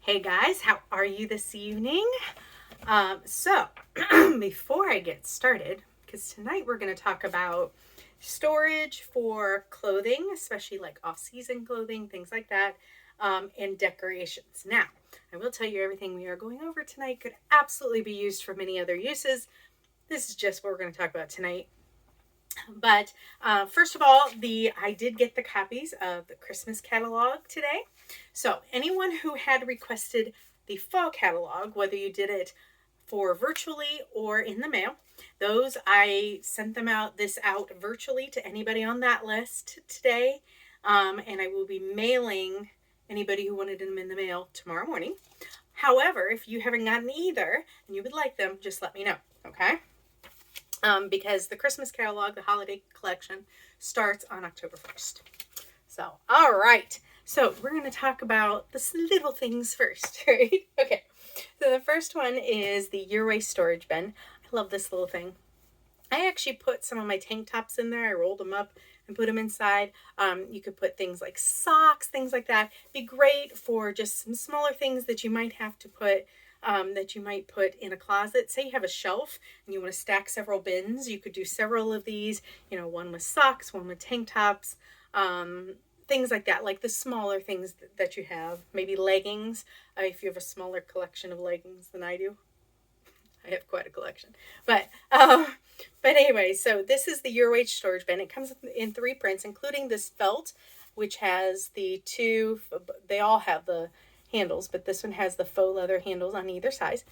Hey guys, how are you this evening? Before I get started, because tonight we're going to talk about storage for clothing, especially like off-season clothing, things like that, and decorations. Now, I will tell you everything we are going over tonight could absolutely be used for many other uses. This is just what we're going to talk about tonight. But first of all, I did get the copies of the Christmas catalog today. So anyone who had requested the fall catalog, whether you did it for virtually or in the mail, those I sent them out virtually to anybody on that list today. And I will be mailing anybody who wanted them in the mail tomorrow morning. However, if you haven't gotten either and you would like them, just let me know, okay? Because the Christmas catalog, the holiday collection, starts on October 1st. So, all right. So we're going to talk about the little things first, right? Okay. So the first one is the Your Way storage bin. I love this little thing. I actually put some of my tank tops in there. I rolled them up and put them inside. You could put things like socks, things like that. Be great for just some smaller things that you might have to put in a closet. Say you have a shelf and you want to stack several bins. You could do several of these, one with socks, one with tank tops, things like that, like the smaller things that you have. Maybe leggings, if you have a smaller collection of leggings than I do. I have quite a collection. But anyway, so this is the Your Way storage bin. It comes in 3 prints, including this felt, which has they all have the handles, but this one has the faux leather handles on either side,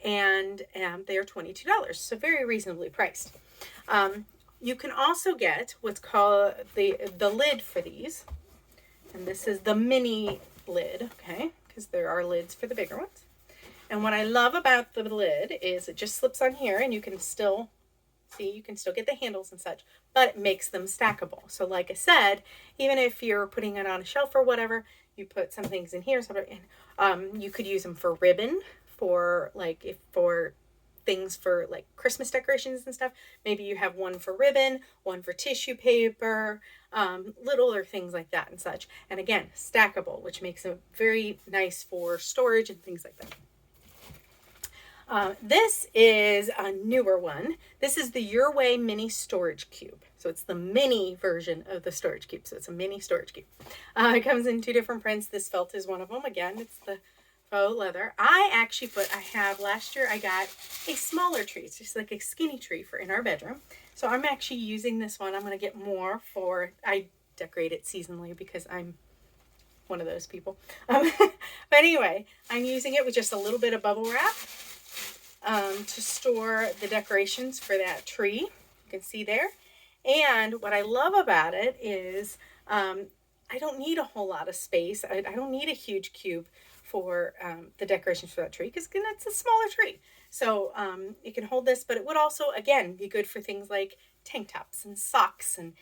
and they are $22, so very reasonably priced. You can also get what's called the lid for these, and this is the mini lid, okay, because there are lids for the bigger ones. And what I love about the lid is it just slips on here, and you can still get the handles and such, but it makes them stackable. So like I said, even if you're putting it on a shelf or whatever, you put some things in here, you could use them for ribbon, for things for like Christmas decorations and stuff. Maybe you have one for ribbon, one for tissue paper, littler things like that and such. And again, stackable, which makes them very nice for storage and things like that. This is a newer one. This is the Your Way mini storage cube. So it's the mini version of the storage cube. So it's a mini storage cube. It comes in 2 different prints. This felt is one of them. Again, it's the faux leather. Last year I got a smaller tree. It's just like a skinny tree in our bedroom. So I'm actually using this one. I'm going to get more I decorate it seasonally because I'm one of those people. But anyway, I'm using it with just a little bit of bubble wrap. To store the decorations for that tree. You can see there. And what I love about it is I don't need a whole lot of space. I don't need a huge cube for the decorations for that tree because it's a smaller tree. So it can hold this, but it would also, again, be good for things like tank tops and socks and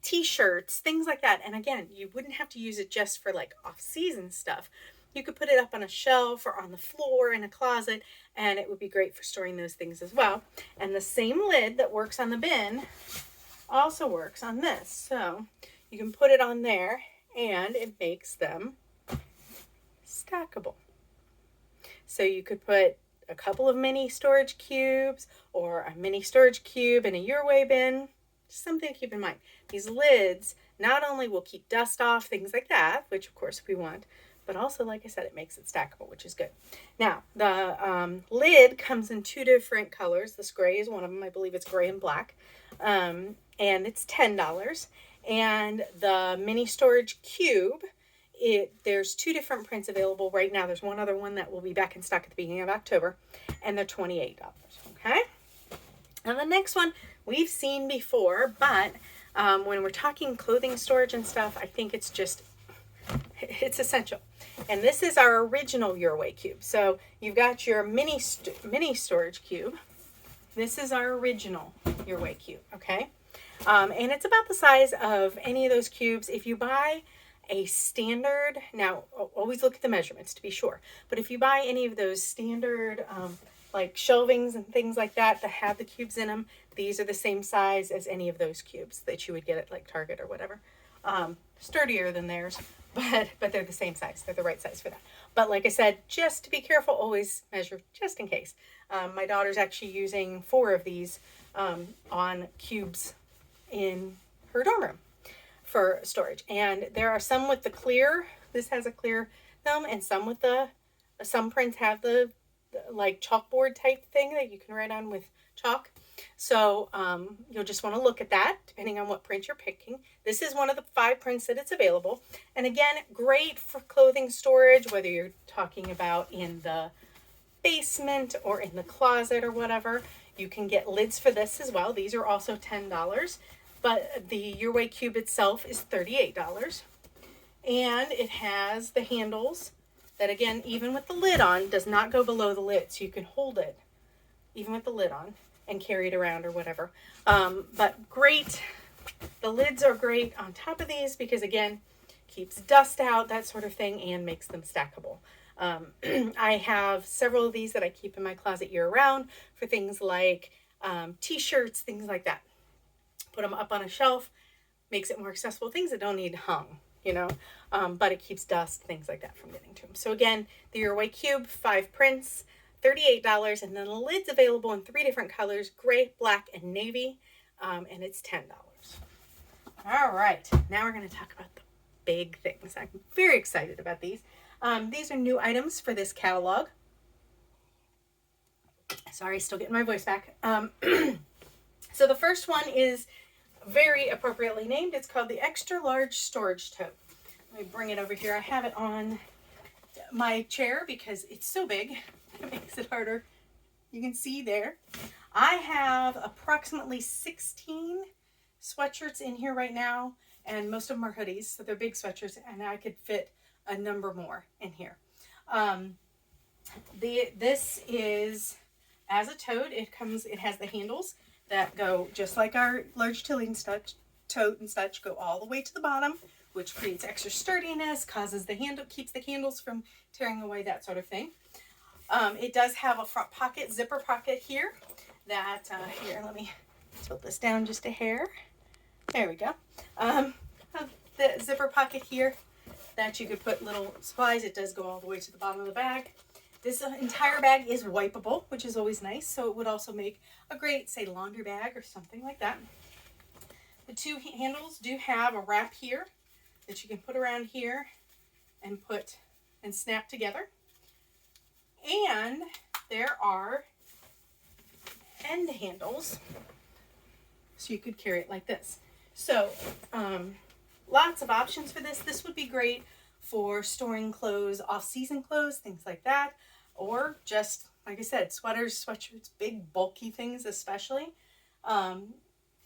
t-shirts, things like that. And again, you wouldn't have to use it just for like off-season stuff. You could put it up on a shelf or on the floor in a closet, and it would be great for storing those things as well. And the same lid that works on the bin also works on this. So you can put it on there, and it makes them stackable. So you could put a couple of mini storage cubes or a mini storage cube in a Your Way bin. Just something to keep in mind. These lids not only will keep dust off, things like that, which of course we want, but also, like I said, it makes it stackable, which is good. Now, the lid comes in 2 different colors. This gray is one of them. I believe it's gray and black. And it's $10. And the mini storage cube, there's 2 different prints available right now. There's one other one that will be back in stock at the beginning of October. And they're $28. Okay? And the next one we've seen before, but when we're talking clothing storage and stuff, I think it's essential. And this is our original Your Way cube. So you've got your mini storage cube. This is our original Your Way cube, okay? And it's about the size of any of those cubes. If you buy a standard, now always look at the measurements to be sure, but if you buy any of those standard like shelvings and things like that have the cubes in them, these are the same size as any of those cubes that you would get at like Target or whatever. Sturdier than theirs, but they're the same size. They're the right size for that. But like I said, just to be careful, always measure just in case. My daughter's actually using 4 of these on cubes in her dorm room for storage. And there are some with the clear, this has a clear film, and some with some prints have the like chalkboard type thing that you can write on with chalk. So you'll just want to look at that depending on what print you're picking. This is one of the 5 prints that it's available. And again, great for clothing storage, whether you're talking about in the basement or in the closet or whatever. You can get lids for this as well. These are also $10, but the Your Way cube itself is $38. And it has the handles that, again, even with the lid on, does not go below the lid. So you can hold it even with the lid on and carry it around or whatever. But great. The lids are great on top of these because, again, keeps dust out, that sort of thing, and makes them stackable. I have several of these that I keep in my closet year round for things like t-shirts, things like that. Put them up on a shelf, makes it more accessible. Things that don't need hung, you know, but it keeps dust, things like that from getting to them. So again, the Your Way cube, 5 prints, $38, and then the lid's available in 3 different colors, gray, black, and navy, and it's $10. All right, now we're going to talk about the big things. I'm very excited about these. These are new items for this catalog. Sorry, still getting my voice back. So the first one is very appropriately named. It's called the Extra Large Storage Tote. Let me bring it over here. I have it on my chair because it's so big. It makes it harder. You can see there. I have approximately 16 sweatshirts in here right now, and most of them are hoodies, so they're big sweatshirts, and I could fit a number more in here. This is as a tote. It has the handles that go just like our large tilling tote and such, go all the way to the bottom, which creates extra sturdiness, keeps the handles from tearing away, that sort of thing. It does have a front pocket, zipper pocket here that, here, let me tilt this down just a hair. There we go. The zipper pocket here that you could put little supplies. It does go all the way to the bottom of the bag. This entire bag is wipeable, which is always nice. So it would also make a great, say, laundry bag or something like that. The 2 handles do have a wrap here that you can put around here and snap together. And there are end handles, so you could carry it like this. So lots of options for this. This would be great for storing clothes, off-season clothes, things like that, or just, like I said, sweaters, sweatshirts, big bulky things especially.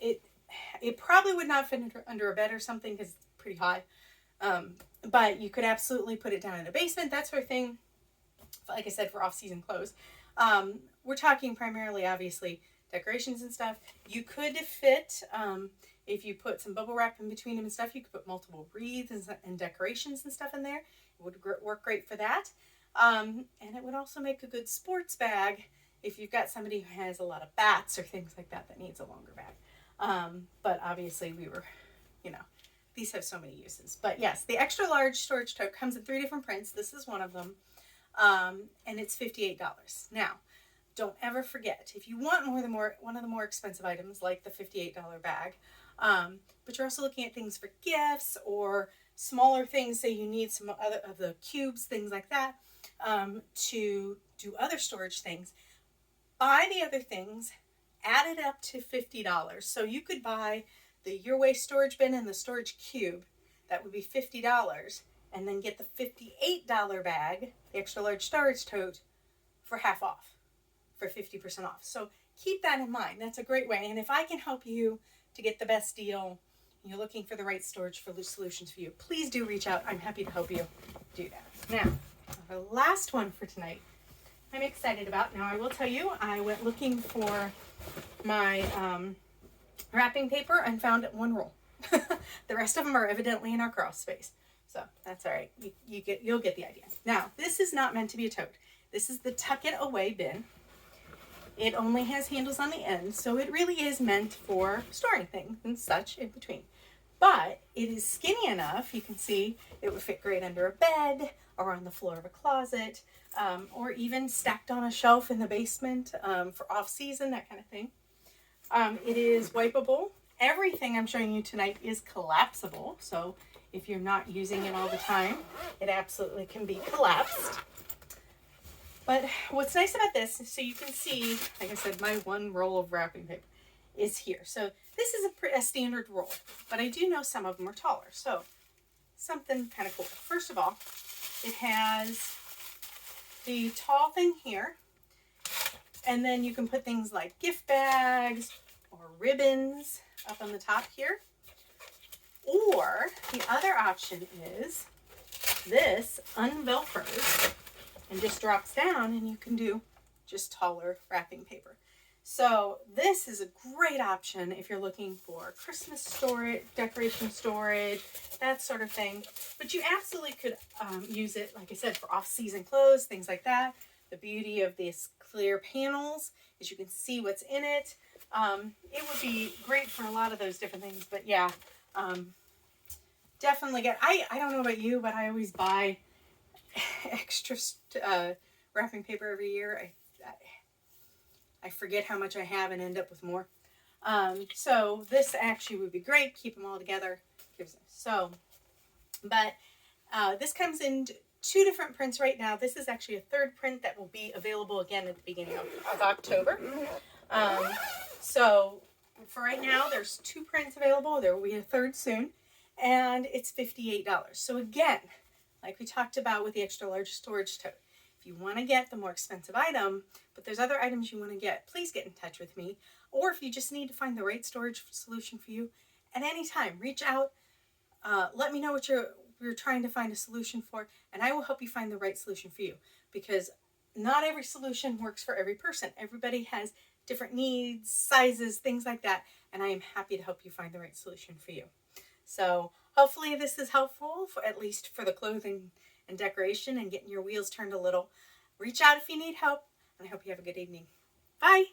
It probably would not fit under a bed or something because it's pretty high, but you could absolutely put it down in a basement, that sort of thing. Like I said, for off-season clothes. We're talking primarily, obviously, decorations and stuff. You could fit, if you put some bubble wrap in between them and stuff, you could put multiple wreaths and decorations and stuff in there. It would work great for that. And it would also make a good sports bag if you've got somebody who has a lot of bats or things like that needs a longer bag. But obviously these have so many uses. But yes, the extra large storage tote comes in 3 different prints. This is one of them. And it's $58. Now, don't ever forget, if you want one of the more expensive items like the $58 bag, but you're also looking at things for gifts or smaller things, say you need some other of the cubes, things like that, to do other storage things, buy the other things, add it up to $50. So you could buy the Your Way storage bin and the storage cube. That would be $50. And then get the $58 bag, the extra large storage tote, for half off, for 50% off. So keep that in mind. That's a great way. And if I can help you to get the best deal, and you're looking for the right storage solutions for you, please do reach out. I'm happy to help you do that. Now, the last one for tonight, I'm excited about. Now, I will tell you, I went looking for my wrapping paper and found 1 roll. The rest of them are evidently in our crawl space. So that's all right. You'll get the idea. Now, this is not meant to be a tote. This is the Tuck It Away bin. It only has handles on the end, so it really is meant for storing things and such in between. but it is skinny enough. You can see it would fit great under a bed or on the floor of a closet, or even stacked on a shelf in the basement for off-season, that kind of thing. It is wipeable. Everything I'm showing you tonight is collapsible, so if you're not using it all the time, it absolutely can be collapsed. But what's nice about this is, so you can see, like I said, my one roll of wrapping paper is here. So this is a standard roll, but I do know some of them are taller. So something kind of cool. First of all, it has the tall thing here, and then you can put things like gift bags or ribbons up on the top here. Or the other option is this unvelcros and just drops down, and you can do just taller wrapping paper. So this is a great option if you're looking for Christmas storage, decoration storage, that sort of thing. But you absolutely could use it, like I said, for off-season clothes, things like that. The beauty of these clear panels is you can see what's in it. It would be great for a lot of those different things. But yeah, definitely get, I don't know about you, but I always buy extra wrapping paper every year. I forget how much I have and end up with more. So this actually would be great. Keep them all together. But this comes in 2 different prints right now. This is actually a 3rd print that will be available again at the beginning of October. So for right now, there's 2 prints available. There will be a 3rd soon, and it's $58. So again, like we talked about with the extra large storage tote, if you want to get the more expensive item, but there's other items you want to get, please get in touch with me. Or if you just need to find the right storage solution for you, at any time, reach out. Let me know what you're trying to find a solution for, and I will help you find the right solution for you, because not every solution works for every person. Everybody has different needs, sizes, things like that, and I am happy to help you find the right solution for you. So hopefully this is helpful, for at least for the clothing and decoration and getting your wheels turned a little. Reach out if you need help, and I hope you have a good evening. Bye.